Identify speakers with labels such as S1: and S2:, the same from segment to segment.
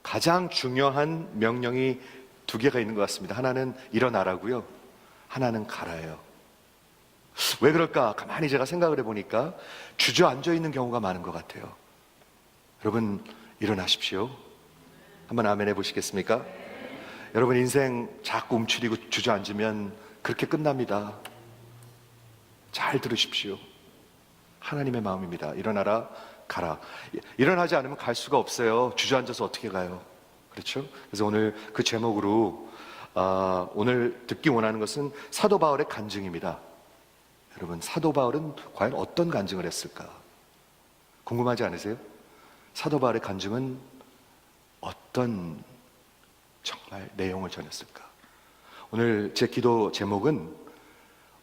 S1: 가장 중요한 명령이 두 개가 있는 것 같습니다. 하나는 일어나라고요, 하나는 가라예요. 왜 그럴까? 가만히 제가 생각을 해보니까 주저앉아 있는 경우가 많은 것 같아요. 여러분, 일어나십시오. 한번 아멘 해보시겠습니까? 여러분, 인생 자꾸 움츠리고 주저앉으면 그렇게 끝납니다. 잘 들으십시오. 하나님의 마음입니다. 일어나라, 가라. 일어나지 않으면 갈 수가 없어요. 주저앉아서 어떻게 가요? 그렇죠? 그래서 오늘 그 제목으로 오늘 듣기 원하는 것은 사도 바울의 간증입니다. 여러분, 사도 바울은 과연 어떤 간증을 했을까? 궁금하지 않으세요? 사도 바울의 간증은 어떤 정말 내용을 전했을까? 오늘 제 기도 제목은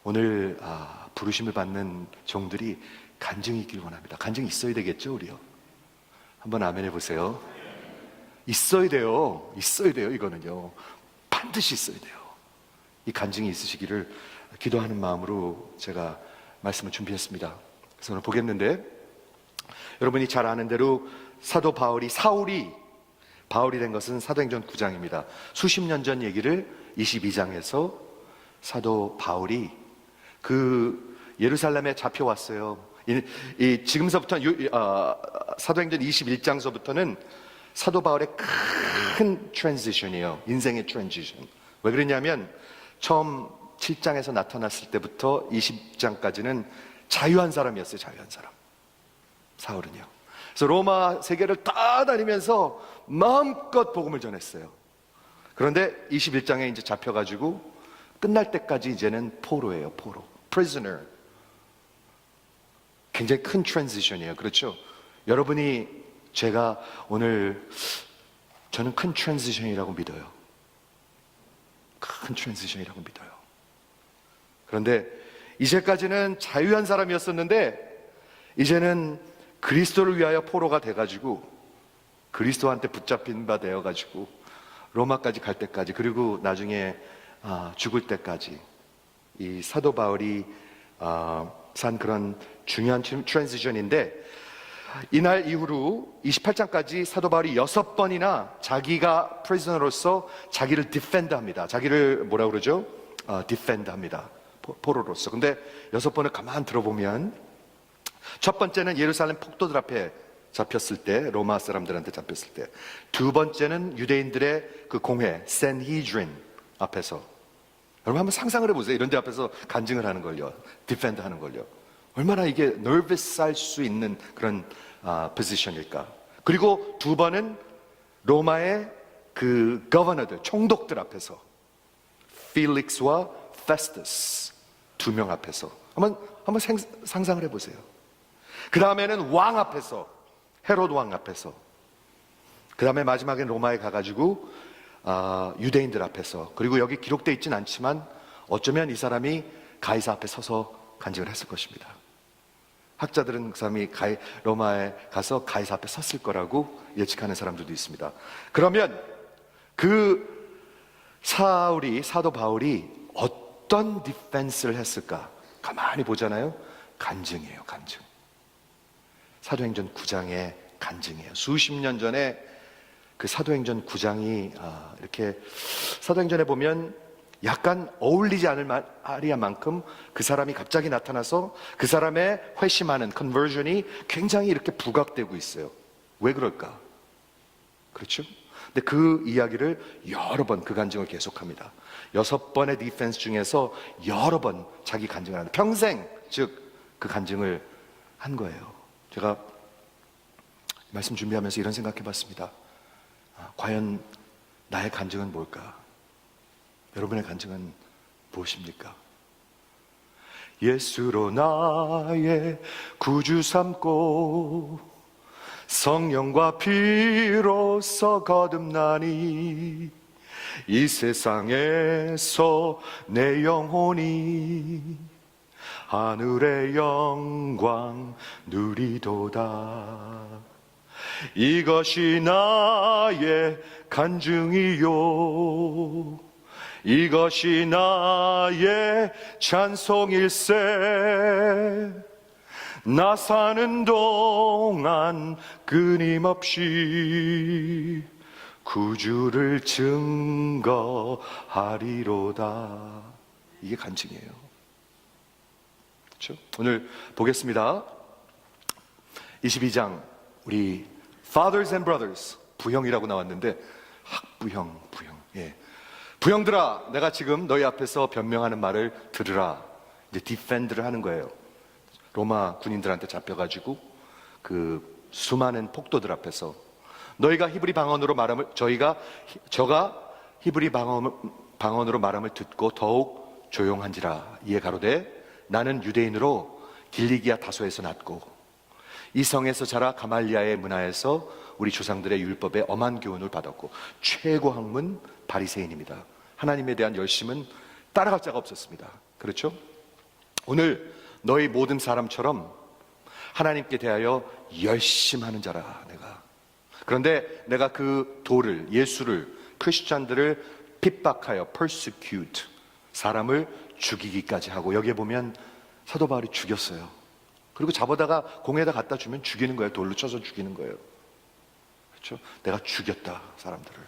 S1: 오늘 부르심을 받는 종들이 간증이 있길 원합니다. 간증이 있어야 되겠죠, 우리요? 한번 아멘 해보세요. 있어야 돼요. 있어야 돼요. 이거는요, 반드시 있어야 돼요. 이 간증이 있으시기를 기도하는 마음으로 제가 말씀을 준비했습니다. 그래서 오늘 보겠는데, 여러분이 잘 아는 대로 사도 바울이 바울이 된 것은 사도행전 9장입니다. 수십 년 전 얘기를 22장에서 사도 바울이 그 예루살렘에 잡혀왔어요. 지금서부터 사도행전 21장서부터는 사도 바울의 큰 트랜지션이에요. 인생의 트랜지션. 왜 그러냐면 처음 7장에서 나타났을 때부터 20장까지는 자유한 사람이었어요. 자유한 사람, 사울은요. 그래서 로마 세계를 다 다니면서 마음껏 복음을 전했어요. 그런데 21장에 이제 잡혀가지고 끝날 때까지 이제는 포로예요. 포로, prisoner. 굉장히 큰 트랜지션이에요. 그렇죠? 여러분이, 제가 오늘, 저는 큰 트랜지션이라고 믿어요. 큰 트랜지션이라고 믿어요. 그런데 이제까지는 자유한 사람이었었는데 이제는 그리스도를 위하여 포로가 돼가지고 그리스도한테 붙잡힌 바 되어가지고 로마까지 갈 때까지, 그리고 나중에 죽을 때까지 이 사도 바울이 산 그런 중요한 트랜지션인데, 이날 이후로 28장까지 사도 바울이 6번이나 자기가 프리즈너로서 자기를 디펜드합니다. 자기를 뭐라고 그러죠? 디펜드합니다. 포로로서. 근데 6번을 가만 들어보면, 첫 번째는 예루살렘 폭도들 앞에 잡혔을 때, 로마 사람들한테 잡혔을 때. 두 번째는 유대인들의 그 공회 산헤드린 앞에서. 여러분 한번 상상을 해보세요. 이런 데 앞에서 간증을 하는 걸요, 디펜드 하는 걸요. 얼마나 이게 nervous 할 수 있는 그런 포지션일까. 그리고 두 번은 로마의 그 거버너들, 총독들 앞에서, 필릭스와 페스투스 두 명 앞에서. 한번 상상을 해보세요. 그 다음에는 왕 앞에서, 헤롯 왕 앞에서. 그 다음에 마지막엔 로마에 가가지고 유대인들 앞에서. 그리고 여기 기록되어 있진 않지만 어쩌면 이 사람이 가이사 앞에 서서 간증을 했을 것입니다. 학자들은 그 사람이 로마에 가서 가이사 앞에 섰을 거라고 예측하는 사람들도 있습니다. 그러면 그 사도 바울이 어떤 디펜스를 했을까? 가만히 보잖아요. 간증이에요. 간증. 사도행전 9장의 간증이에요. 수십 년 전에 그 사도행전 9장이 이렇게 사도행전에 보면 약간 어울리지 않을 말이야만큼 그 사람이 갑자기 나타나서 그 사람의 회심하는 컨버전이 굉장히 이렇게 부각되고 있어요. 왜 그럴까? 그렇죠? 근데 그 이야기를 여러 번, 그 간증을 계속합니다. 6번의 디펜스 중에서 여러 번 자기 간증을 합니다. 평생, 즉 그 간증을 한 거예요. 제가 말씀 준비하면서 이런 생각해 봤습니다. 과연 나의 간증은 뭘까? 여러분의 간증은 무엇입니까? 예수로 나의 구주 삼고 성령과 피로써 거듭나니 이 세상에서 내 영혼이 하늘의 영광 누리도다. 이것이 나의 간증이요, 이것이 나의 찬송일세. 나 사는 동안 끊임없이 구주를 증거하리로다. 이게 간증이에요. 그렇죠? 오늘 보겠습니다. 22장 우리 Fathers and Brothers 부형이라고 나왔는데 학부형, 부형. 예. 부형들아, 내가 지금 너희 앞에서 변명하는 말을 들으라. 이제 디펜드를 하는 거예요. 로마 군인들한테 잡혀가지고 그 수많은 폭도들 앞에서 너희가 히브리 방언으로 말함을 저가 히브리 방언으로 말함을 듣고 더욱 조용한지라. 이에 가로되 나는 유대인으로 길리기아 다소에서 났고 이 성에서 자라 가말리아의 문화에서 우리 조상들의 율법에 엄한 교훈을 받았고 최고 학문 바리새인입니다. 하나님에 대한 열심은 따라갈 자가 없었습니다. 그렇죠? 오늘 너희 모든 사람처럼 하나님께 대하여 열심하는 자라 내가. 그런데 내가 그 도를, 예수를, 크리스찬들을 핍박하여 persecute, 사람을 죽이기까지 하고, 여기에 보면 사도 바울이 죽였어요. 그리고 잡아다가 공에다 갖다 주면 죽이는 거예요. 돌로 쳐서 죽이는 거예요. 그렇죠? 내가 죽였다 사람들을.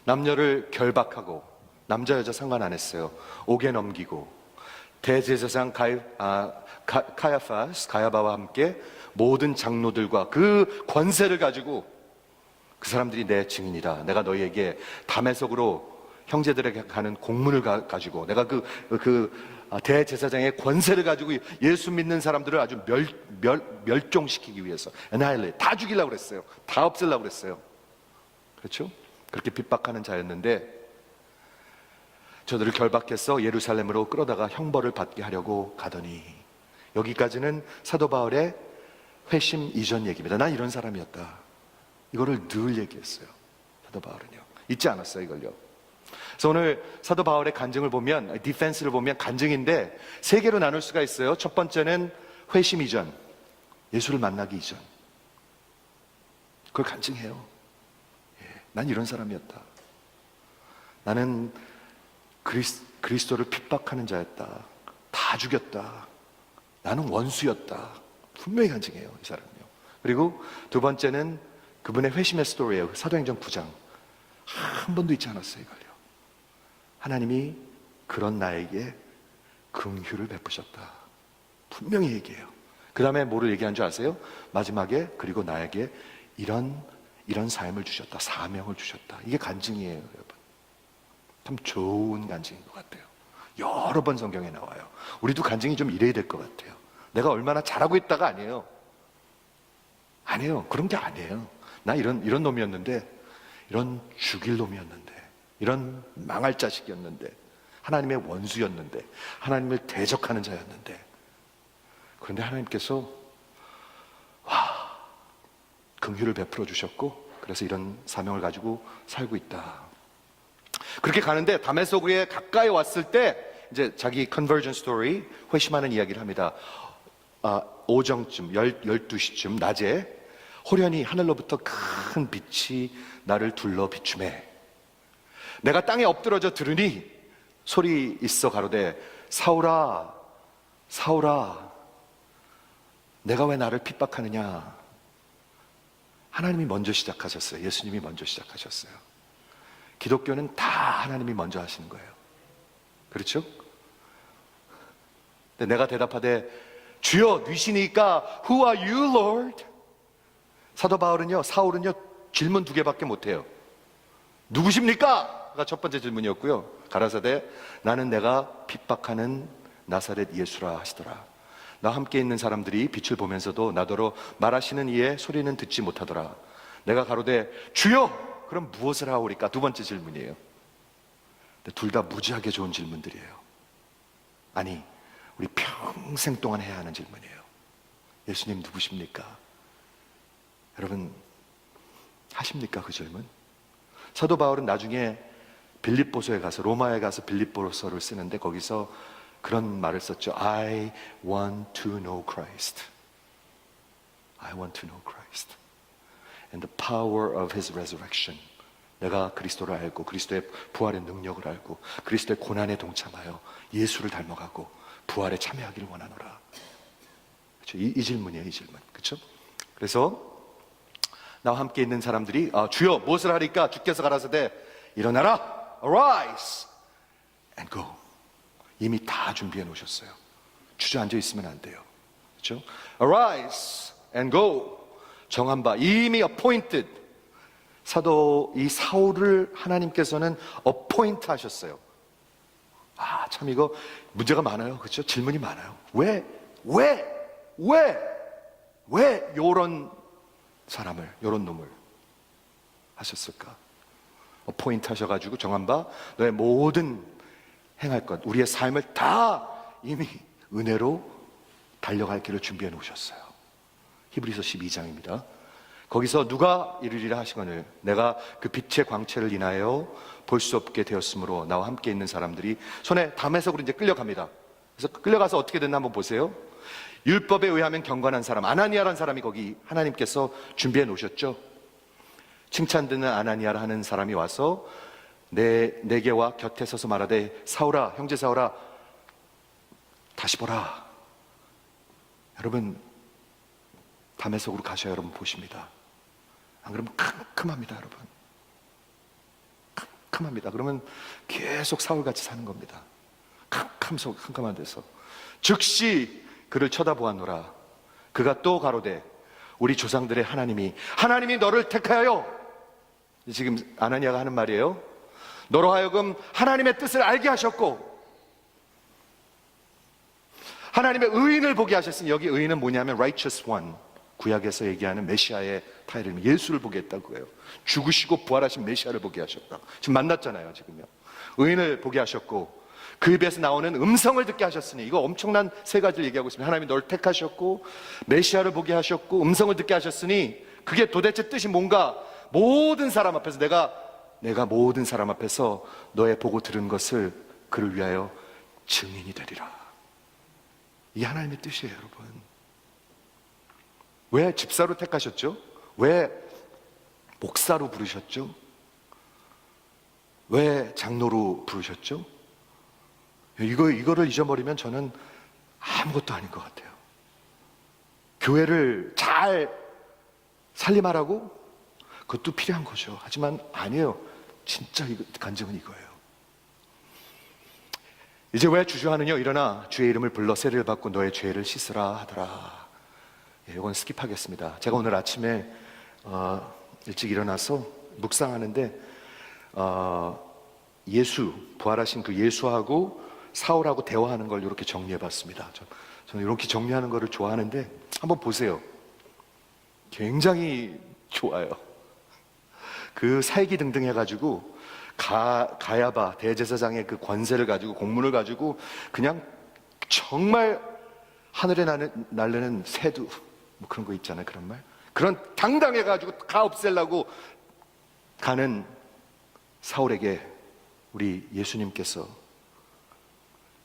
S1: 남녀를 결박하고 남자 여자 상관 안 했어요. 옥에 넘기고 대제사장 가야바와 함께 모든 장로들과 그 권세를 가지고 그 사람들이 내 증인이다. 내가 너희에게 다메섹으로 형제들에게 가는 공문을 가지고 내가 대제사장의 권세를 가지고 예수 믿는 사람들을 아주 멸종시키기 위해서 annihilate, 다 죽이려고 그랬어요. 다 없애려고 그랬어요. 그렇죠? 그렇게 핍박하는 자였는데 저들을 결박해서 예루살렘으로 끌어다가 형벌을 받게 하려고 가더니, 여기까지는 사도 바울의 회심 이전 얘기입니다. 난 이런 사람이었다. 이거를 늘 얘기했어요. 사도 바울은요. 잊지 않았어요, 이걸요. 그래서 오늘 사도 바울의 간증을 보면, 디펜스를 보면 간증인데 세 개로 나눌 수가 있어요. 첫 번째는 회심 이전, 예수를 만나기 이전. 그걸 간증해요. 난 이런 사람이었다. 나는 그리스도를 핍박하는 자였다. 다 죽였다. 나는 원수였다. 분명히 간증해요, 이 사람이요. 그리고 두 번째는 그분의 회심의 스토리예요. 사도행전 9장. 한 번도 잊지 않았어요, 이걸요. 하나님이 그런 나에게 긍휼을 베푸셨다. 분명히 얘기해요. 그 다음에 뭐를 얘기한 줄 아세요? 마지막에 그리고 나에게 이런 삶을 주셨다. 사명을 주셨다. 이게 간증이에요, 여러분. 참 좋은 간증인 것 같아요. 여러 번 성경에 나와요. 우리도 간증이 좀 이래야 될 것 같아요. 내가 얼마나 잘하고 있다가 아니에요. 아니에요. 그런 게 아니에요. 나 이런 놈이었는데, 이런 죽일 놈이었는데, 이런 망할 자식이었는데, 하나님의 원수였는데, 하나님을 대적하는 자였는데, 그런데 하나님께서 긍휼을 베풀어 주셨고, 그래서 이런 사명을 가지고 살고 있다. 그렇게 가는데 다메섹에 가까이 왔을 때 이제 자기 컨버전 스토리, 회심하는 이야기를 합니다. 오정쯤 12시쯤 낮에 호련히 하늘로부터 큰 빛이 나를 둘러 비추매 내가 땅에 엎드러져 들으니 소리 있어 가로되 사울아 사울아 내가 왜 나를 핍박하느냐. 하나님이 먼저 시작하셨어요. 예수님이 먼저 시작하셨어요. 기독교는 다 하나님이 먼저 하시는 거예요. 그렇죠? 근데 내가 대답하되 주여 뉘시니까 Who are you, Lord? 사도 바울은요, 사울은요 질문 2개밖에 못해요. 누구십니까? 가 첫 번째 질문이었고요. 가라사대 나는 내가 핍박하는 나사렛 예수라 하시더라. 나 함께 있는 사람들이 빛을 보면서도 나더러 말하시는 이의 소리는 듣지 못하더라. 내가 가로되 주여 그럼 무엇을 하오리까? 두 번째 질문이에요. 둘 다 무지하게 좋은 질문들이에요. 아니 우리 평생 동안 해야 하는 질문이에요. 예수님 누구십니까? 여러분 하십니까 그 질문? 사도 바울은 나중에 빌립보서에 가서, 로마에 가서 빌립보서를 쓰는데 거기서 그런 말을 썼죠. I want to know Christ. I want to know Christ. And the power of His resurrection. 내가 그리스도를 알고 그리스도의 부활의 능력을 알고 그리스도의 고난에 동참하여 예수를 닮아가고 부활에 참여하기를 원하노라. 그렇죠? 이 질문이에요, 이 질문. 그렇죠? 그래서 나와 함께 있는 사람들이 주여 무엇을 하리까? 주께서 가라사대 일어나라, arise and go. 이미 다 준비해 놓으셨어요. 주저앉아 있으면 안 돼요. 그렇죠? arise and go. 정한 바, 이미 appointed. 사도 이 사울을 하나님께서는 appoint 하셨어요. 참 이거 문제가 많아요. 그렇죠? 질문이 많아요. 왜 요런 사람을, 요런 놈을 하셨을까? appoint 하셔가지고 정한 바 너의 모든 행할 것, 우리의 삶을 다 이미 은혜로 달려갈 길을 준비해 놓으셨어요. 히브리서 12장입니다. 거기서 누가 이르리라 하시거늘 내가 그 빛의 광채를 인하여 볼 수 없게 되었으므로 나와 함께 있는 사람들이 손에 담에석으로 이제 끌려갑니다. 그래서 끌려가서 어떻게 됐나 한번 보세요. 율법에 의하면 경건한 사람 아나니아라는 사람이 거기 하나님께서 준비해 놓으셨죠. 칭찬 듣는 아나니아라 하는 사람이 와서 내게와 곁에 서서 말하되 사울아, 형제 사울아, 다시 보라. 여러분 담에석으로 가셔야 여러분 보십니다. 안 그러면 큼큼합니다. 여러분 큼큼합니다. 그러면 계속 사울같이 사는 겁니다. 큼큼한 데서 즉시 그를 쳐다보았노라. 그가 또 가로되 우리 조상들의 하나님이 너를 택하여, 지금 아나니아가 하는 말이에요. 너로 하여금 하나님의 뜻을 알게 하셨고 하나님의 의인을 보게 하셨으니, 여기 의인은 뭐냐면 righteous one, 구약에서 얘기하는 메시아의 타이틀, 예수를 보게 했다고 해요. 죽으시고 부활하신 메시아를 보게 하셨다. 지금 만났잖아요. 지금요. 의인을 보게 하셨고 그 입에서 나오는 음성을 듣게 하셨으니, 이거 엄청난 세 가지를 얘기하고 있습니다. 하나님이 널 택하셨고 메시아를 보게 하셨고 음성을 듣게 하셨으니, 그게 도대체 뜻이 뭔가? 모든 사람 앞에서 내가 모든 사람 앞에서 너의 보고 들은 것을 그를 위하여 증인이 되리라. 이게 하나님의 뜻이에요. 여러분, 왜 집사로 택하셨죠? 왜 목사로 부르셨죠? 왜 장로로 부르셨죠? 이거를 잊어버리면 저는 아무것도 아닌 것 같아요. 교회를 잘 살림하라고? 그것도 필요한 거죠. 하지만 아니에요. 진짜 간증은 이거예요. 이제 왜 주저하느냐? 일어나 주의 이름을 불러 세례를 받고 너의 죄를 씻으라 하더라. 이건 스킵하겠습니다. 제가 오늘 아침에 일찍 일어나서 묵상하는데 예수, 부활하신 그 예수하고 사울하고 대화하는 걸 이렇게 정리해봤습니다. 저는 이렇게 정리하는 거를 좋아하는데 한번 보세요. 굉장히 좋아요. 그 살기등등 해가지고 가야바 대제사장의 그 권세를 가지고, 공문을 가지고 그냥 정말 하늘에 날르는 새도 뭐 그런 거 있잖아요. 그런 말, 그런 당당해가지고 다 없애려고 가는 사울에게 우리 예수님께서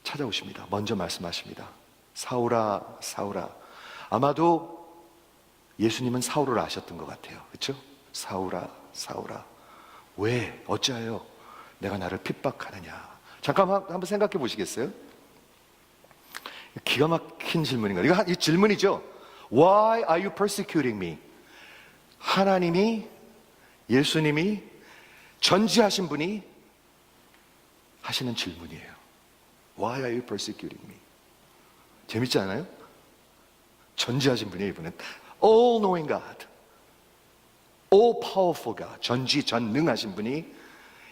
S1: 찾아오십니다. 먼저 말씀하십니다. 사울아, 사울아. 아마도 예수님은 사울을 아셨던 것 같아요. 그렇죠? 사울아, 사울아, 왜 어찌하여 내가 나를 핍박하느냐. 잠깐만 한번 생각해 보시겠어요? 기가 막힌 질문인가요? 이 질문이죠. Why are you persecuting me? 하나님이, 예수님이, 전지하신 분이 하시는 질문이에요. Why are you persecuting me? 재밌지 않아요? 전지하신 분이에요. 이분은 All knowing God, All powerful God, 전지전능하신 분이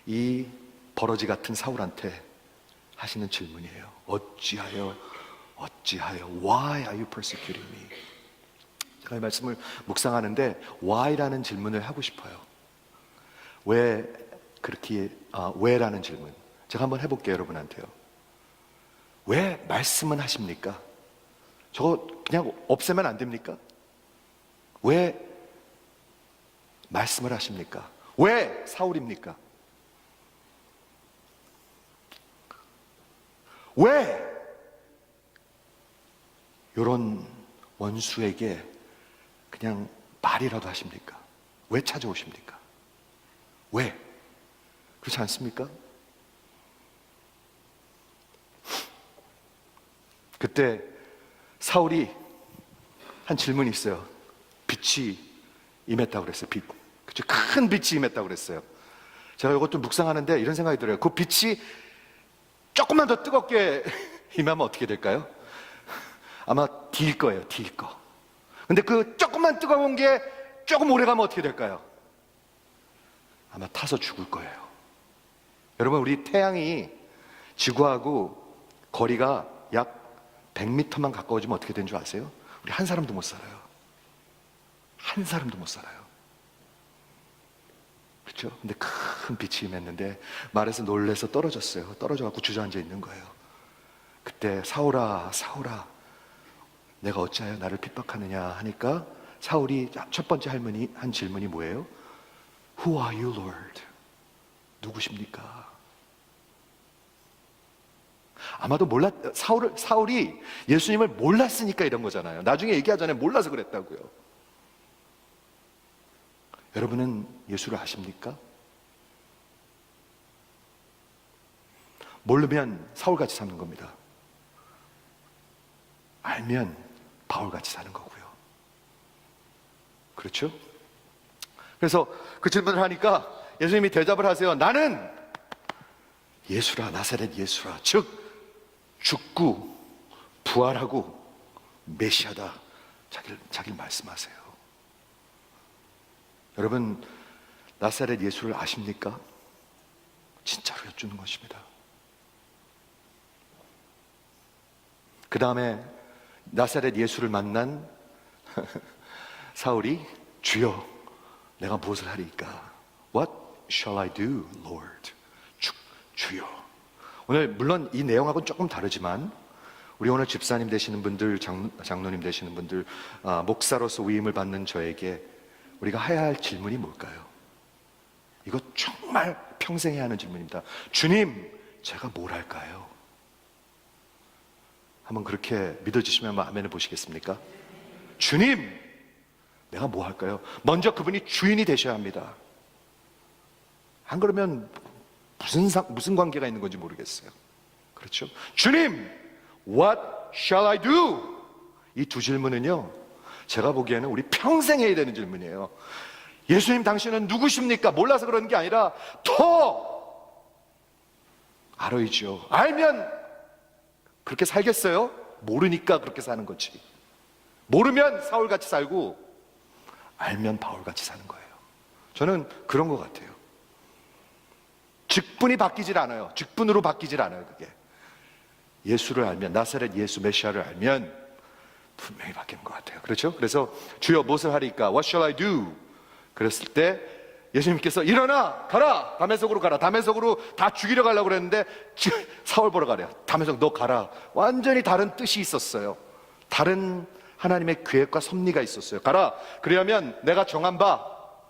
S1: 이 버러지 같은 사울한테 하시는 질문이에요. 어찌하여 Why are you persecuting me? 제가 이 말씀을 묵상하는데 Why라는 질문을 하고 싶어요. 왜 그렇게 왜라는 질문 제가 한번 해볼게요. 여러분한테요. 왜 말씀은 하십니까? 저거 그냥 없애면 안 됩니까? 왜 말씀을 하십니까? 왜 사울입니까? 왜 이런 원수에게 그냥 말이라도 하십니까? 왜 찾아오십니까? 왜? 그렇지 않습니까? 그때 사울이 한 질문이 있어요. 빛이 임했다고 그랬어요. 빛. 그죠? 큰 빛이 임했다고 그랬어요. 제가 이것도 묵상하는데 이런 생각이 들어요. 그 빛이 조금만 더 뜨겁게 임하면 어떻게 될까요? 아마 딜 거예요. 딜 거. 근데 그 조금만 뜨거운 게 조금 오래 가면 어떻게 될까요? 아마 타서 죽을 거예요. 여러분, 우리 태양이 지구하고 거리가 약 100m만 가까워지면 어떻게 되는 줄 아세요? 우리 한 사람도 못 살아요. 한 사람도 못 살아요. 그렇죠? 근데 큰 빛이 임했는데 말에서 놀래서 떨어졌어요. 떨어져갖고 주저앉아 있는 거예요. 그때 사울아, 사울아, 내가 어찌하여 나를 핍박하느냐 하니까 사울이 첫 번째 할머니 한 질문이 뭐예요? Who are you, Lord? 누구십니까? 아마도 사울이 예수님을 몰랐으니까 이런 거잖아요. 나중에 얘기하잖아요. 몰라서 그랬다고요. 여러분은 예수를 아십니까? 모르면 사울같이 사는 겁니다. 알면 바울같이 사는 거고요. 그렇죠? 그래서 그 질문을 하니까 예수님이 대답을 하세요. 나는 예수라, 나사렛 예수라, 즉 죽고 부활하고 메시아다. 자기를 말씀하세요. 여러분, 나사렛 예수를 아십니까? 진짜로 여쭈는 것입니다. 그 다음에 나사렛 예수를 만난 사울이 주여, 내가 무엇을 하리까? What shall I do, Lord? 주여. 오늘 물론 이 내용하고는 조금 다르지만 우리 오늘 집사님 되시는 분들, 장로님 되시는 분들, 목사로서 위임을 받는 저에게 우리가 해야 할 질문이 뭘까요? 이거 정말 평생 해야 하는 질문입니다. 주님, 제가 뭘 할까요? 한번 그렇게 믿어주시면 한번 아멘을 보시겠습니까? 주님, 내가 뭐 할까요? 먼저 그분이 주인이 되셔야 합니다. 안 그러면 무슨 관계가 있는 건지 모르겠어요. 그렇죠? 주님, what shall I do? 이 두 질문은요, 제가 보기에는 우리 평생 해야 되는 질문이에요. 예수님, 당신은 누구십니까? 몰라서 그러는 게 아니라 더 알아야죠. 알면 그렇게 살겠어요? 모르니까 그렇게 사는 거지. 모르면 사울같이 살고 알면 바울같이 사는 거예요. 저는 그런 것 같아요. 직분이 바뀌질 않아요. 직분으로 바뀌질 않아요. 그게 예수를 알면, 나사렛 예수 메시아를 알면 분명히 바뀌는 것 같아요. 그렇죠? 그래서 주여 무엇을 하리까? What shall I do? 그랬을 때 예수님께서 일어나 가라, 다메섹으로 가라. 다메섹으로 다 죽이려 가려고 그랬는데 사울 보러 가래요. 다메섹 너 가라. 완전히 다른 뜻이 있었어요. 다른 하나님의 계획과 섭리가 있었어요. 가라. 그러면 내가 정한 바,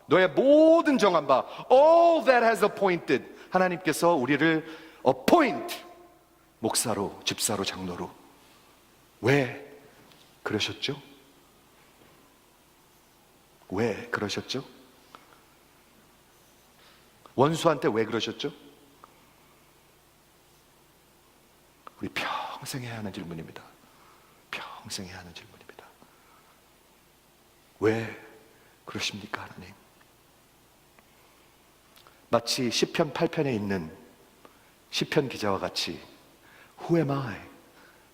S1: 너의 모든 정한 바, all that has appointed, 하나님께서 우리를 appoint, 목사로, 집사로, 장로로. 왜 그러셨죠? 왜 그러셨죠? 원수한테 왜 그러셨죠? 우리 평생 해야 하는 질문입니다. 평생 해야 하는 질문입니다. 왜 그러십니까, 하나님? 마치 시편 8편에 있는 시편 기자와 같이 Who am I?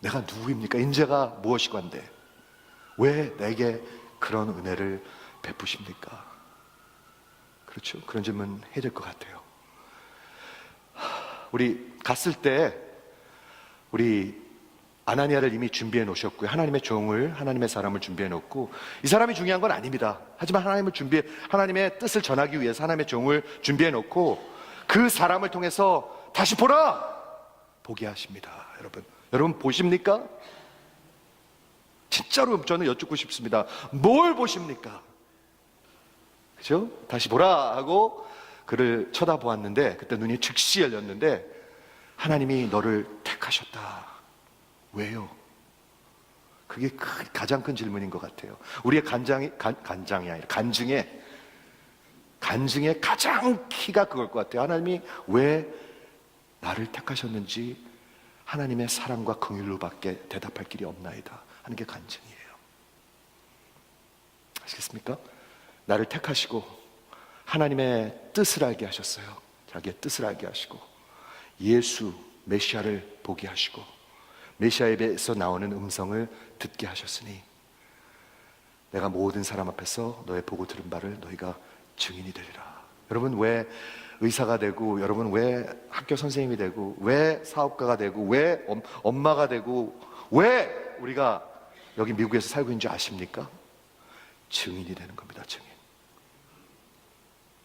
S1: 내가 누구입니까? 인재가 무엇이건데 왜 내게 그런 은혜를 베푸십니까? 그렇죠? 그런 질문 해야 될 것 같아요. 우리 갔을 때 우리 아나니아를 이미 준비해 놓으셨고요. 하나님의 종을, 하나님의 사람을 준비해 놓고, 이 사람이 중요한 건 아닙니다. 하지만 하나님의 뜻을 전하기 위해서 하나님의 종을 준비해 놓고 그 사람을 통해서 다시 보라! 보게 하십니다. 여러분 보십니까? 진짜로 저는 여쭙고 싶습니다. 뭘 보십니까? 그죠? 다시 보라 하고 그를 쳐다보았는데 그때 눈이 즉시 열렸는데 하나님이 너를 택하셨다. 왜요? 그게 가장 큰 질문인 것 같아요. 우리의 간증의 가장 키가 그걸 것 같아요. 하나님이 왜 나를 택하셨는지 하나님의 사랑과 긍휼로밖에 대답할 길이 없나이다 하는 게 간증이에요. 아시겠습니까? 나를 택하시고 하나님의 뜻을 알게 하셨어요. 자기의 뜻을 알게 하시고 예수 메시아를 보게 하시고 메시아에서 나오는 음성을 듣게 하셨으니 내가 모든 사람 앞에서 너의 보고 들은 바를 너희가 증인이 되리라. 여러분, 왜 의사가 되고, 여러분 왜 학교 선생님이 되고, 왜 사업가가 되고, 왜 엄마가 되고, 왜 우리가 여기 미국에서 살고 있는지 아십니까? 증인이 되는 겁니다. 증인.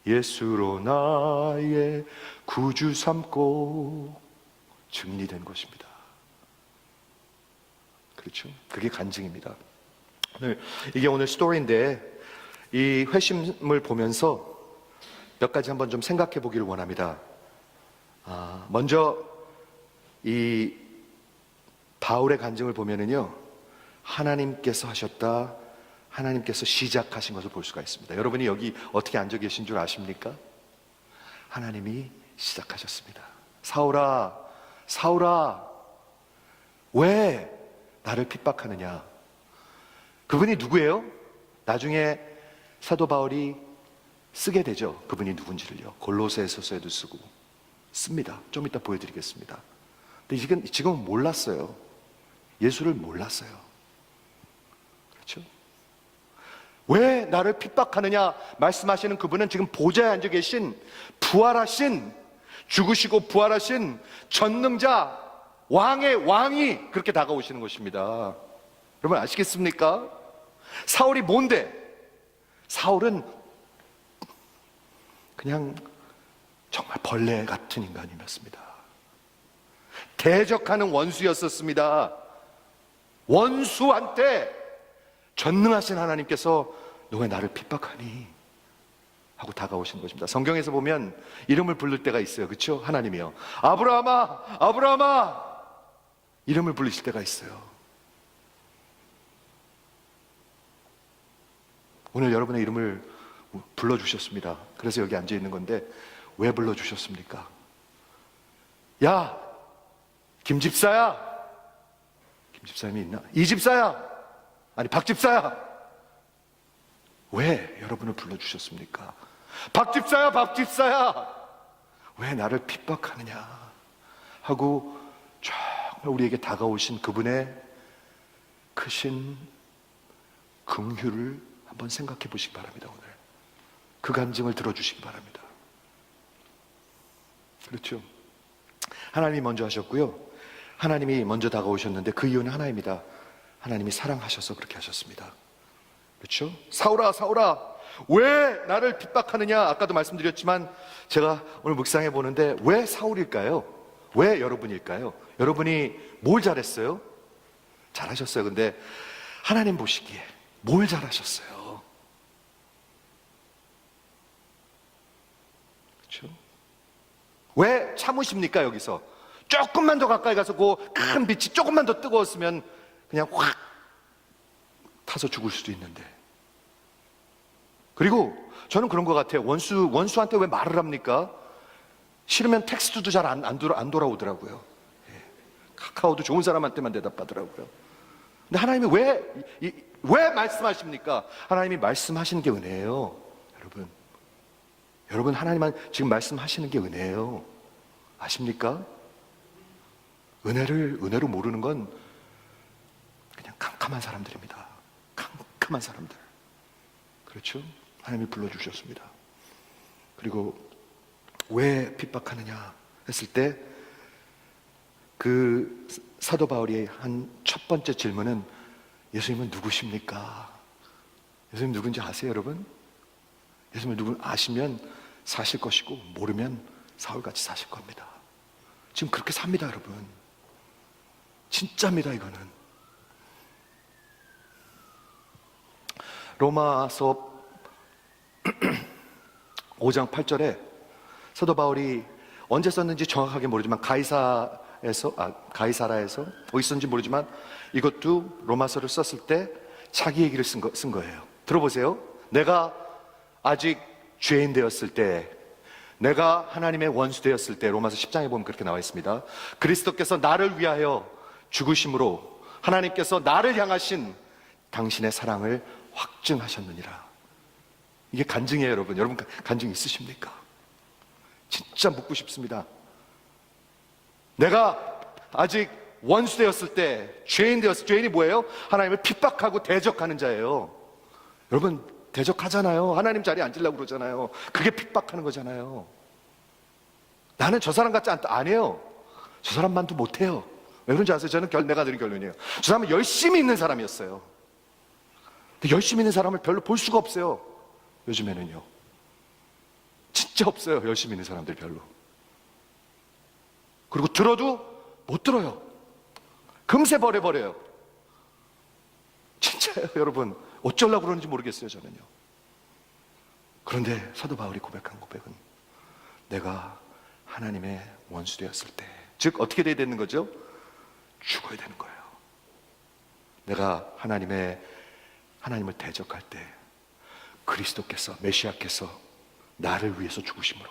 S1: 예수로 나의 구주 삼고 증인이 된 것입니다. 그렇죠? 그게 간증입니다. 이게 오늘 스토리인데, 이 회심을 보면서 몇 가지 한번 좀 생각해 보기를 원합니다. 먼저 이 바울의 간증을 보면은요, 하나님께서 하셨다, 하나님께서 시작하신 것을 볼 수가 있습니다. 여러분이 여기 어떻게 앉아 계신 줄 아십니까? 하나님이 시작하셨습니다. 사울아, 사울아, 왜 나를 핍박하느냐? 그분이 누구예요? 나중에 사도 바울이 쓰게 되죠. 그분이 누군지를요. 골로새서에도 쓰고 씁니다. 좀 이따 보여드리겠습니다. 근데 지금은 몰랐어요. 예수를 몰랐어요. 그렇죠? 왜 나를 핍박하느냐 말씀하시는 그분은 지금 보좌에 앉아 계신 부활하신, 죽으시고 부활하신 전능자 왕의 왕이 그렇게 다가오시는 것입니다. 여러분 아시겠습니까? 사울이 뭔데? 사울은 그냥 정말 벌레 같은 인간이었습니다. 대적하는 원수였었습니다. 원수한테 전능하신 하나님께서 너 왜 나를 핍박하니? 하고 다가오신 것입니다. 성경에서 보면 이름을 부를 때가 있어요. 그렇죠? 하나님이요. 아브라함아, 아브라함아! 이름을 부르실 때가 있어요. 오늘 여러분의 이름을 불러주셨습니다. 그래서 여기 앉아 있는 건데 왜 불러주셨습니까? 야, 김집사야. 김집사님이 있나? 이집사야. 아니 박집사야. 왜 여러분을 불러주셨습니까? 박집사야, 박집사야. 왜 나를 핍박하느냐 하고 정말 우리에게 다가오신 그분의 크신 긍휼을 한번 생각해 보시기 바랍니다. 오늘 그 간증을 들어주시기 바랍니다. 그렇죠? 하나님이 먼저 하셨고요, 하나님이 먼저 다가오셨는데 그 이유는 하나입니다. 하나님이 사랑하셔서 그렇게 하셨습니다. 그렇죠? 사울아, 사울아, 왜 나를 핍박하느냐? 아까도 말씀드렸지만 제가 오늘 묵상해 보는데 왜 사울일까요? 왜 여러분일까요? 여러분이 뭘 잘했어요? 잘하셨어요. 근데 하나님 보시기에 뭘 잘하셨어요? 그렇죠? 왜 참으십니까? 여기서 조금만 더 가까이 가서 그 큰 빛이 조금만 더 뜨거웠으면 그냥 확 타서 죽을 수도 있는데. 그리고 저는 그런 것 같아요. 원수한테 왜 말을 합니까? 싫으면 텍스트도 잘 안 돌아오더라고요. 예. 카카오도 좋은 사람한테만 대답하더라고요. 근데 하나님이 왜 말씀하십니까? 하나님이 말씀하시는 게 은혜예요. 여러분 하나님은 지금 말씀하시는 게 은혜예요. 아십니까? 은혜로 모르는 건 그냥 캄캄한 사람들입니다. 캄캄한 사람들. 그렇죠? 하나님이 불러주셨습니다. 그리고 왜 핍박하느냐 했을 때 그 사도 바울이 한 첫 번째 질문은 예수님은 누구십니까? 예수님 누군지 아세요, 여러분? 예수님을 누구 아시면 사실 것이고 모르면 사울같이 사실 겁니다. 지금 그렇게 삽니다, 여러분. 진짜입니다, 이거는. 로마서 5장 8절에 사도 바울이 언제 썼는지 정확하게 모르지만 가이사라에서 어디 썼는지 모르지만 이것도 로마서를 썼을 때 자기 얘기를 쓴 거예요. 들어보세요. 내가 아직 죄인 되었을 때, 내가 하나님의 원수 되었을 때, 로마서 10장에 보면 그렇게 나와 있습니다. 그리스도께서 나를 위하여 죽으심으로 하나님께서 나를 향하신 당신의 사랑을 확증하셨느니라. 이게 간증이에요, 여러분. 여러분 간증 있으십니까? 진짜 묻고 싶습니다. 내가 아직 원수 되었을 때, 죄인 되었을 때, 죄인이 뭐예요? 하나님을 핍박하고 대적하는 자예요. 여러분 대적하잖아요. 하나님 자리에 앉으려고 그러잖아요. 그게 핍박하는 거잖아요. 나는 저 사람 같지 않다. 아니에요. 저 사람만도 못해요. 왜 그런지 아세요? 저는 내가 드린 결론이에요. 저 사람은 열심히 있는 사람이었어요. 근데 열심히 있는 사람을 별로 볼 수가 없어요. 요즘에는요. 진짜 없어요. 열심히 있는 사람들 별로. 그리고 들어도 못 들어요. 금세 버려버려요. 진짜예요, 여러분. 어쩌려고 그러는지 모르겠어요, 저는요. 그런데 사도 바울이 고백한 고백은 내가 하나님의 원수 되었을 때, 즉 어떻게 돼야 되는 거죠? 죽어야 되는 거예요. 내가 하나님을 대적할 때 그리스도께서, 메시아께서 나를 위해서 죽으심으로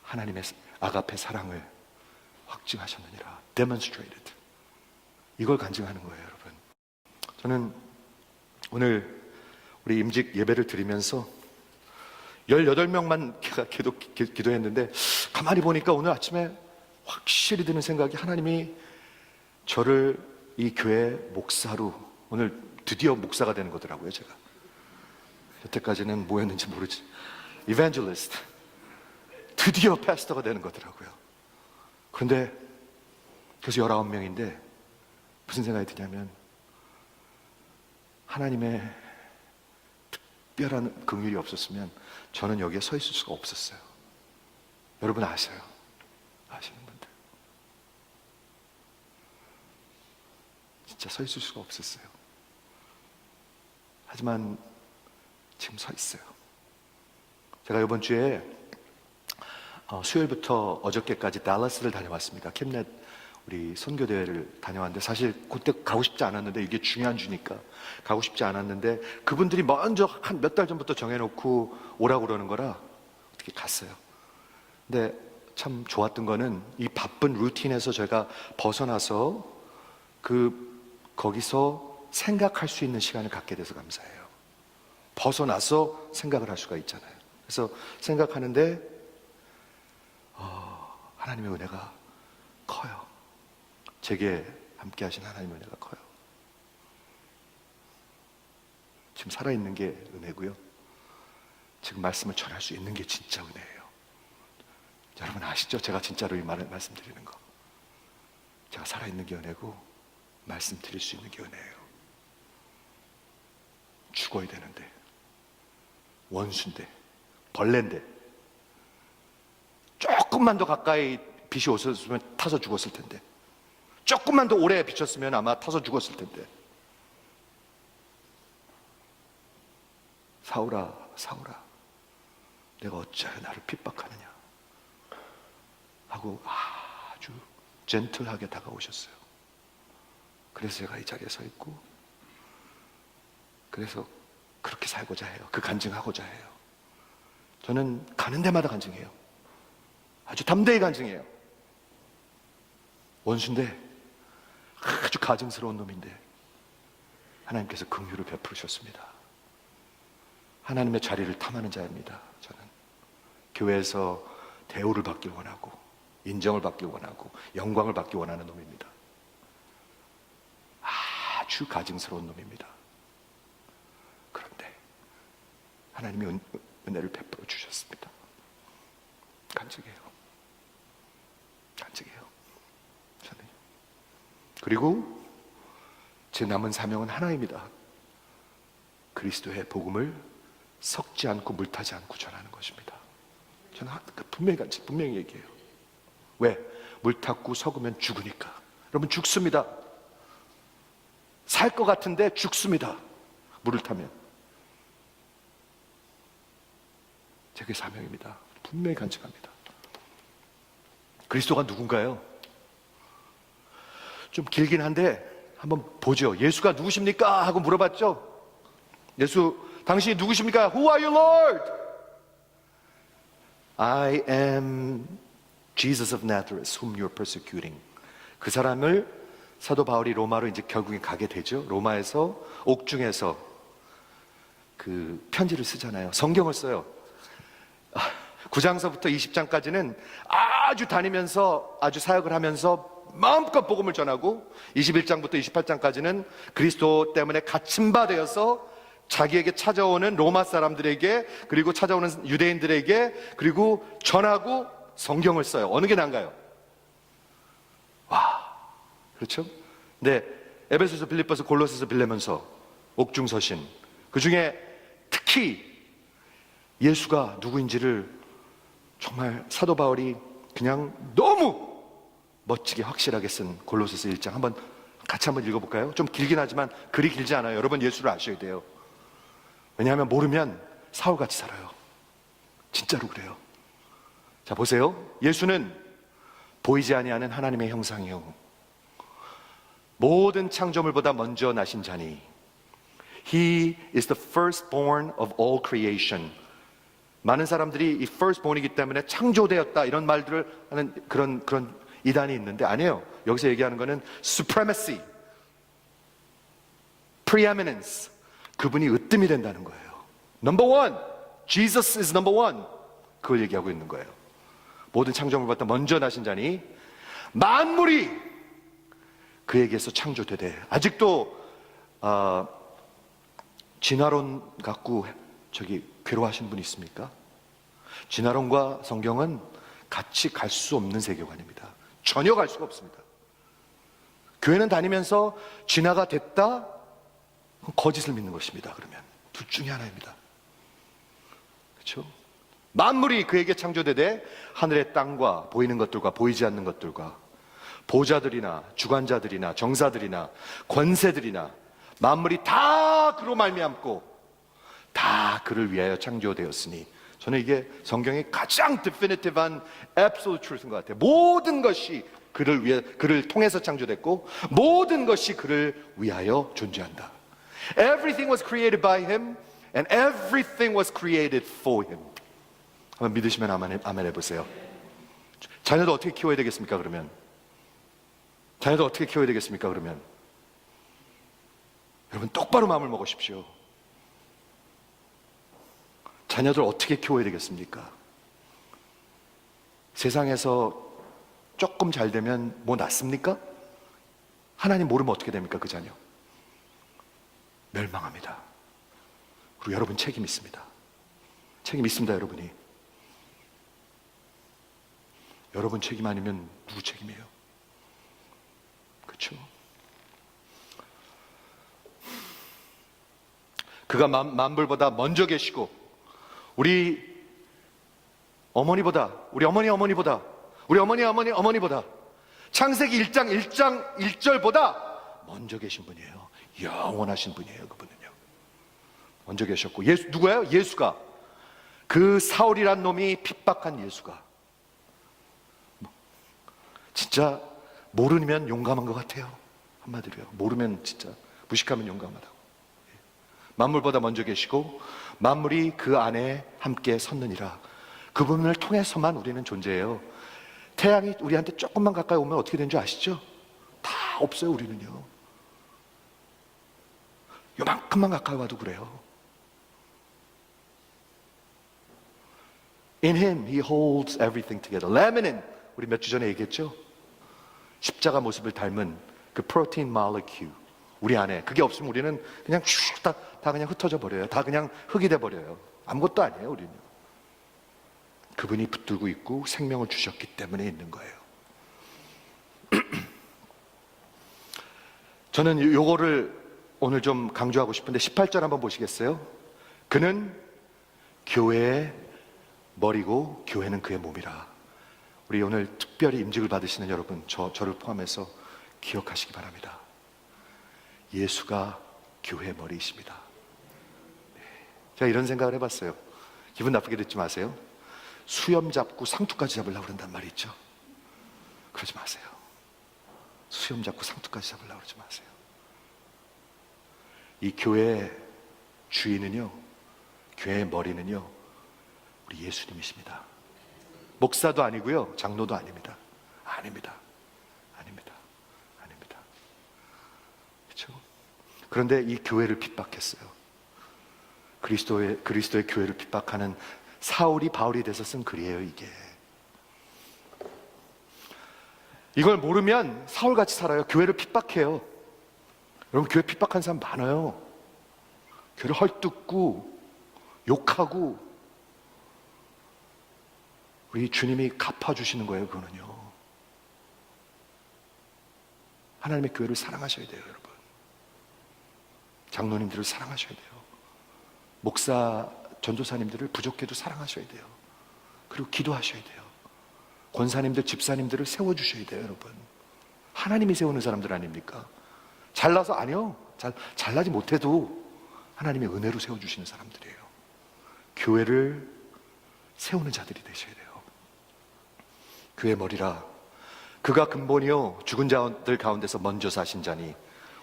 S1: 하나님의 아가페 사랑을 확증하셨느니라. demonstrated. 이걸 간증하는 거예요, 여러분. 저는 오늘 우리 임직 예배를 드리면서 18명만 기도했는데 가만히 보니까 오늘 아침에 확실히 드는 생각이, 하나님이 저를 이 교회 목사로, 오늘 드디어 목사가 되는 거더라고요. 제가 여태까지는 뭐였는지 모르지, 이벤젤리스트, 드디어 패스터가 되는 거더라고요. 그런데 그래서 19명인데 무슨 생각이 드냐면, 하나님의 특별한 긍휼이 없었으면 저는 여기에 서 있을 수가 없었어요. 여러분 아세요? 아시는 분들 진짜 서 있을 수가 없었어요. 하지만 지금 서 있어요. 제가 이번 주에 수요일부터 어저께까지 달라스를 다녀왔습니다. 캠넷 우리 선교대회를 다녀왔는데, 사실 그때 가고 싶지 않았는데, 이게 중요한 주니까 가고 싶지 않았는데 그분들이 먼저 한 몇 달 전부터 정해놓고 오라고 그러는 거라 어떻게 갔어요. 근데 참 좋았던 거는 이 바쁜 루틴에서 제가 벗어나서 거기서 생각할 수 있는 시간을 갖게 돼서 감사해요. 벗어나서 생각을 할 수가 있잖아요. 그래서 생각하는데 하나님의 은혜가 커요. 제게 함께 하신 하나님의 은혜가 커요. 지금 살아있는 게 은혜고요, 지금 말씀을 전할 수 있는 게 진짜 은혜예요. 여러분 아시죠? 제가 진짜로 이 말을 말씀드리는 거, 제가 살아있는 게 은혜고 말씀드릴 수 있는 게 은혜예요. 죽어야 되는데, 원수인데, 벌레인데, 조금만 더 가까이 빛이 오셨으면 타서 죽었을 텐데, 조금만 더 오래 비쳤으면 아마 타서 죽었을 텐데, 사울아, 사울아, 내가 어찌하여 나를 핍박하느냐 하고 아주 젠틀하게 다가오셨어요. 그래서 제가 이 자리에 서 있고, 그래서 그렇게 살고자 해요. 그 간증하고자 해요. 저는 가는 데마다 간증해요. 아주 담대히 간증해요. 원수인데, 아주 가증스러운 놈인데 하나님께서 긍휼을 베푸셨습니다. 하나님의 자리를 탐하는 자입니다. 저는 교회에서 대우를 받길 원하고, 인정을 받길 원하고, 영광을 받길 원하는 놈입니다. 아주 가증스러운 놈입니다. 그런데 하나님이 은혜를 베풀어 주셨습니다. 간증해요. 간증해요. 저는. 그리고 제 남은 사명은 하나입니다. 그리스도의 복음을 섞지 않고 물타지 않고 전하는 것입니다. 저는 분명히 얘기해요. 왜? 물 탔고 섞으면 죽으니까. 여러분 죽습니다. 살 것 같은데 죽습니다. 물을 타면. 제게 사명입니다. 분명히 간증합니다. 그리스도가 누군가요? 좀 길긴 한데 한번 보죠. 예수가 누구십니까? 하고 물어봤죠. 예수, 당신이 누구십니까? Who are you, Lord? I am Jesus of Nazareth, whom you are persecuting. 그 사람을 사도 바울이 로마로 이제 결국에 가게 되죠. 로마에서 옥중에서 그 편지를 쓰잖아요. 성경을 써요. 9장서부터 20장까지는 아주 다니면서 아주 사역을 하면서 마음껏 복음을 전하고, 21장부터 28장까지는 그리스도 때문에 갇힌 바 되어서 자기에게 찾아오는 로마 사람들에게, 그리고 찾아오는 유대인들에게, 그리고 전하고 성경을 써요. 어느 게 나은가요? 와, 그렇죠? 네, 에베소서, 빌립보서, 골로새서, 빌레몬서, 옥중서신, 그 중에 특히 예수가 누구인지를 정말 사도 바울이 그냥 너무 멋지게 확실하게 쓴 골로새서 1장 같이 한번 읽어볼까요? 좀 길긴 하지만 글이 길지 않아요. 여러분 예수를 아셔야 돼요. 왜냐하면 모르면 사울같이 살아요. 진짜로 그래요. 자, 보세요. 예수는 보이지 아니하는 하나님의 형상이요, 모든 창조물보다 먼저 나신 자니, He is the firstborn of all creation. 많은 사람들이 이 firstborn이기 때문에 창조되었다 이런 말들을 하는 그런 이단이 있는데, 아니에요. 여기서 얘기하는 거는 supremacy, preeminence, 그분이 으뜸이 된다는 거예요. Number one, Jesus is number one. 그걸 얘기하고 있는 거예요. 모든 창조물보다 먼저 나신 자니 만물이 그에게서 창조되되. 아직도 진화론 갖고 괴로워하시는 분이 있습니까? 진화론과 성경은 같이 갈 수 없는 세계관입니다. 전혀 갈 수가 없습니다. 교회는 다니면서 진화가 됐다? 거짓을 믿는 것입니다. 그러면 둘 중에 하나입니다. 그렇죠? 만물이 그에게 창조되되 하늘의 땅과 보이는 것들과 보이지 않는 것들과 보좌들이나 주관자들이나 정사들이나 권세들이나 만물이 다 그로 말미암고 다 그를 위하여 창조되었으니. 저는 이게 성경의 가장 definitive한 absolute truth인 것 같아요. 모든 것이 그를 통해서 창조됐고 모든 것이 그를 위하여 존재한다. Everything was created by him and everything was created for him. 한번 믿으시면 아멘 해보세요. 자녀도 어떻게 키워야 되겠습니까? 그러면 자녀도 어떻게 키워야 되겠습니까? 그러면 여러분 똑바로 마음을 먹으십시오. 자녀들 어떻게 키워야 되겠습니까? 세상에서 조금 잘 되면 뭐 낫습니까? 하나님 모르면 어떻게 됩니까? 그 자녀 멸망합니다. 그리고 여러분 책임 있습니다. 책임 있습니다. 여러분이. 여러분 책임 아니면 누구 책임이에요? 그렇죠? 그가 만물보다 먼저 계시고 우리 어머니보다, 우리 어머니보다, 우리 어머니보다 창세기 1장 1절보다 먼저 계신 분이에요. 영원하신 분이에요. 그분은요 먼저 계셨고. 예수 누구예요? 예수가, 그 사울이란 놈이 핍박한 예수가. 진짜 모르면 용감한 것 같아요. 한마디로요. 모르면 진짜, 무식하면 용감하다고. 만물보다 먼저 계시고 만물이 그 안에 함께 섰느니라. 그분을 통해서만 우리는 존재해요. 태양이 우리한테 조금만 가까이 오면 어떻게 되는 줄 아시죠? 다 없어요. 우리는요 요만큼만 가까이 와도 그래요. In him he holds everything together. 레몬은 우리 몇 주 전에 얘기했죠? 십자가 모습을 닮은 그 프로틴 molecule 우리 안에, 그게 없으면 우리는 그냥 다 그냥 흩어져 버려요. 다 그냥 흙이 돼 버려요. 아무것도 아니에요. 우리는 그분이 붙들고 있고 생명을 주셨기 때문에 있는 거예요. 저는 요거를 오늘 좀 강조하고 싶은데 18절 한번 보시겠어요? 그는 교회의 머리고 교회는 그의 몸이라. 우리 오늘 특별히 임직을 받으시는 여러분, 저를 포함해서 기억하시기 바랍니다. 예수가 교회의 머리이십니다. 제가 이런 생각을 해봤어요. 기분 나쁘게 듣지 마세요. 수염 잡고 상투까지 잡으려고 그런단 말이 있죠. 그러지 마세요. 수염 잡고 상투까지 잡으려고 그러지 마세요. 이 교회의 주인은요, 교회의 머리는요, 우리 예수님이십니다. 목사도 아니고요, 장로도 아닙니다. 아닙니다. 그런데 이 교회를 핍박했어요. 그리스도의 교회를 핍박하는 사울이 바울이 돼서 쓴 글이에요, 이게. 이걸 모르면 사울같이 살아요. 교회를 핍박해요. 여러분, 교회 핍박한 사람 많아요. 교회를 헐뜯고 욕하고. 우리 주님이 갚아주시는 거예요, 그거는요. 하나님의 교회를 사랑하셔야 돼요, 여러분. 장로님들을 사랑하셔야 돼요. 목사, 전도사님들을 부족해도 사랑하셔야 돼요. 그리고 기도하셔야 돼요. 권사님들, 집사님들을 세워주셔야 돼요, 여러분. 하나님이 세우는 사람들 아닙니까? 잘나서 아니요. 잘나지 못해도 하나님의 은혜로 세워주시는 사람들이에요. 교회를 세우는 자들이 되셔야 돼요. 교회 머리라. 그가 근본이요 죽은 자들 가운데서 먼저 사신 자니,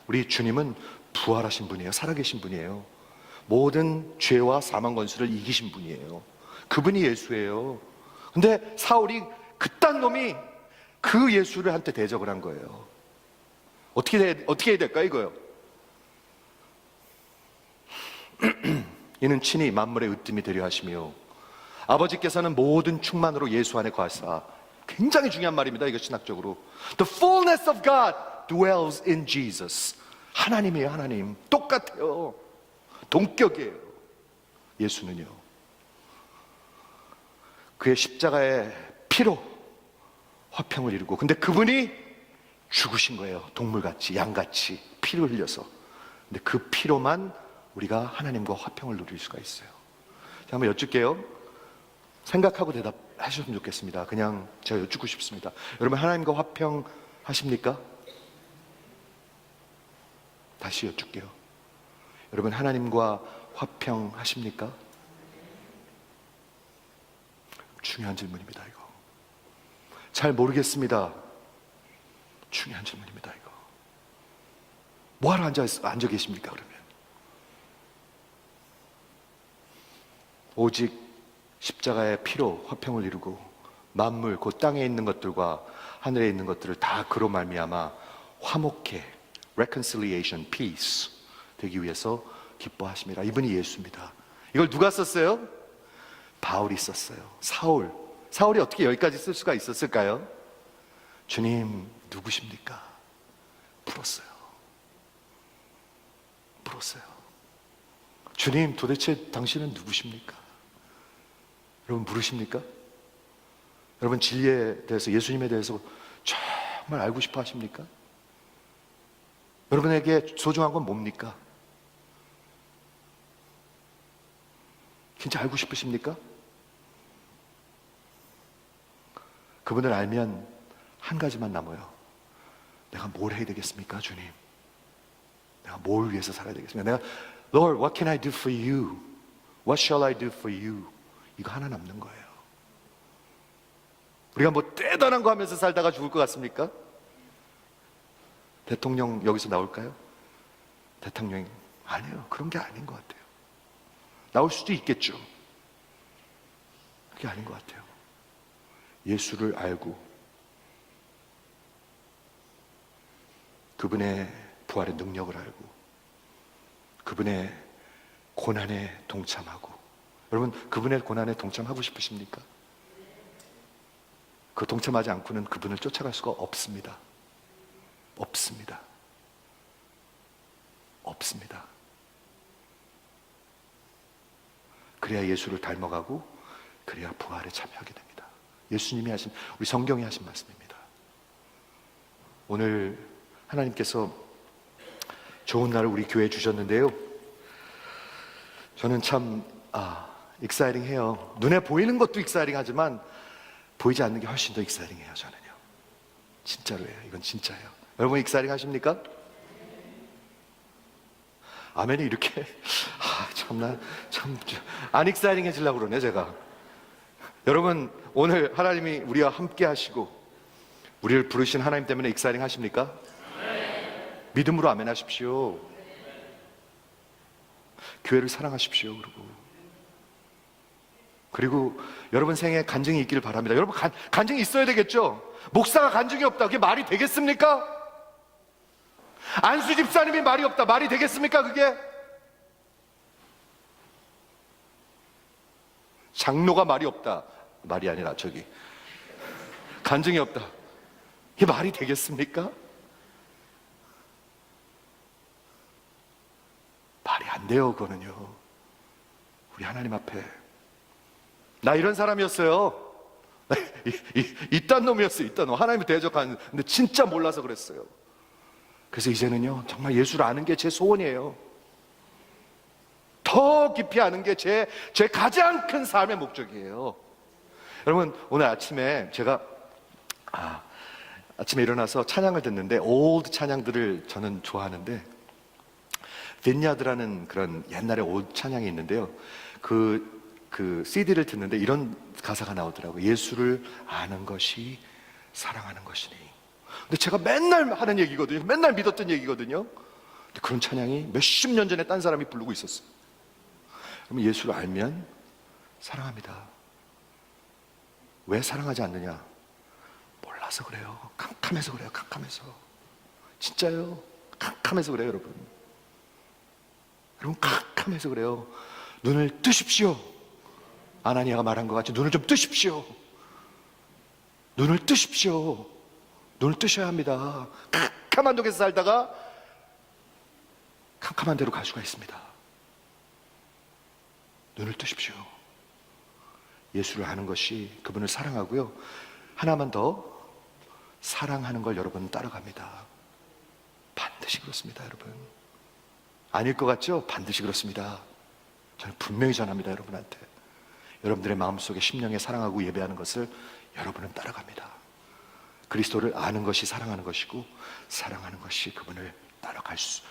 S1: 우리 주님은 부활하신 분이에요. 살아계신 분이에요. 모든 죄와 사망 권수를 이기신 분이에요. 그분이 예수예요. 근데 사울이 그딴 놈이 그 예수를 한테 대적을 한 거예요. 어떻게 해야 될까 이거요? 이는 친히 만물의 으뜸이 되려 하시며 아버지께서는 모든 충만으로 예수 안에 거하사. 굉장히 중요한 말입니다. 이거 신학적으로. The fullness of God dwells in Jesus. 하나님이에요, 하나님. 똑같아요. 동격이에요. 예수는요. 그의 십자가의 피로 화평을 이루고, 근데 그분이 죽으신 거예요. 동물같이, 양같이 피를 흘려서. 근데 그 피로만 우리가 하나님과 화평을 누릴 수가 있어요. 자, 한번 여쭐게요. 생각하고 대답하셨으면 좋겠습니다. 그냥 제가 여쭙고 싶습니다. 여러분, 하나님과 화평 하십니까? 다시 여쭐게요. 여러분, 하나님과 화평 하십니까? 중요한 질문입니다, 이거. 잘 모르겠습니다. 중요한 질문입니다, 이거. 뭐하러 앉아 계십니까, 그러면? 오직 십자가의 피로 화평을 이루고 만물, 그 땅에 있는 것들과 하늘에 있는 것들을 다 그로 말미암아 화목해, reconciliation, peace 되기 위해서 기뻐하십니다. 이분이 예수입니다. 이걸 누가 썼어요? 바울이 썼어요. 사울이 어떻게 여기까지 쓸 수가 있었을까요? 주님 누구십니까? 물었어요. 주님, 도대체 당신은 누구십니까? 여러분, 물으십니까? 여러분, 진리에 대해서, 예수님에 대해서 정말 알고 싶어 하십니까? 여러분에게 소중한 건 뭡니까? 진짜 알고 싶으십니까? 그분을 알면 한 가지만 남아요. 내가 뭘 해야 되겠습니까, 주님? 내가 뭘 위해서 살아야 되겠습니까? 내가 Lord, what can I do for you? What shall I do for you? 이거 하나 남는 거예요. 우리가 뭐 대단한 거 하면서 살다가 죽을 것 같습니까? 대통령 여기서 나올까요? 대통령이 아니에요. 그런 게 아닌 것 같아요. 나올 수도 있겠죠. 그게 아닌 것 같아요. 예수를 알고 그분의 부활의 능력을 알고 그분의 고난에 동참하고. 여러분, 그분의 고난에 동참하고 싶으십니까? 그 동참하지 않고는 그분을 쫓아갈 수가 없습니다. 없습니다. 그래야 예수를 닮아가고 그래야 부활에 참여하게 됩니다. 예수님이 하신, 우리 성경이 하신 말씀입니다. 오늘 하나님께서 좋은 날을 우리 교회에 주셨는데요, 저는 참 익사이링해요. 눈에 보이는 것도 익사이링하지만 보이지 않는 게 훨씬 더 익사이링해요. 저는요, 진짜로예요. 이건 진짜예요. 여러분, 익사이링 하십니까? 아멘이 이렇게 참나 참 안 익사이링해지려고 그러네 제가. 여러분, 오늘 하나님이 우리와 함께 하시고 우리를 부르신 하나님 때문에 익사이링 하십니까? 믿음으로 아멘 하십시오. 교회를 사랑하십시오. 그리고 여러분 생에 간증이 있기를 바랍니다. 여러분, 간증이 있어야 되겠죠? 목사가 간증이 없다, 그게 말이 되겠습니까? 안수 집사님이 말이 없다, 말이 되겠습니까? 그게 장로가 말이 없다. 말이 아니라 저기 간증이 없다. 이게 말이 되겠습니까? 말이 안 돼요, 그거는요. 우리 하나님 앞에 나 이런 사람이었어요. 이딴 놈이었어요. 이딴 놈. 하나님을 대적하는, 근데 진짜 몰라서 그랬어요. 그래서 이제는요, 정말 예수를 아는 게 제 소원이에요. 더 깊이 아는 게 제 가장 큰 삶의 목적이에요. 여러분, 오늘 아침에 제가 아침에 일어나서 찬양을 듣는데, 올드 찬양들을 저는 좋아하는데, 빈야드라는 그런 옛날에 올드 찬양이 있는데요. 그 CD를 듣는데 이런 가사가 나오더라고요. 예수를 아는 것이 사랑하는 것이니. 근데 제가 맨날 하는 얘기거든요. 맨날 믿었던 얘기거든요. 근데 그런 찬양이 몇십 년 전에 딴 사람이 부르고 있었어요. 그러면 예수를 알면 사랑합니다. 왜 사랑하지 않느냐? 몰라서 그래요. 캄캄해서 그래요. 캄캄해서. 진짜요. 캄캄해서 그래요, 여러분. 여러분, 캄캄해서 그래요. 눈을 뜨십시오. 아나니아가 말한 것 같이 눈을 좀 뜨십시오. 눈을 뜨십시오. 눈을 뜨셔야 합니다. 캄캄한 독에서 살다가 캄캄한 데로 갈 수가 있습니다. 눈을 뜨십시오. 예수를 아는 것이 그분을 사랑하고요. 하나만 더, 사랑하는 걸 여러분 따라갑니다. 반드시 그렇습니다, 여러분. 아닐 것 같죠? 반드시 그렇습니다. 저는 분명히 전합니다, 여러분한테. 여러분들의 마음속에 심령에 사랑하고 예배하는 것을 여러분은 따라갑니다. 그리스도를 아는 것이 사랑하는 것이고, 사랑하는 것이 그분을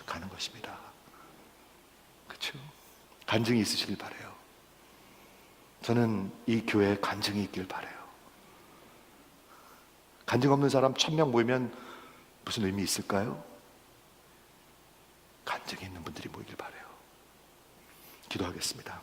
S1: 가는 것입니다. 그렇죠? 간증이 있으시길 바라요. 저는 이 교회에 간증이 있길 바라요. 간증 없는 사람 1000명 모이면 무슨 의미 있을까요? 간증이 있는 분들이 모이길 바라요. 기도하겠습니다.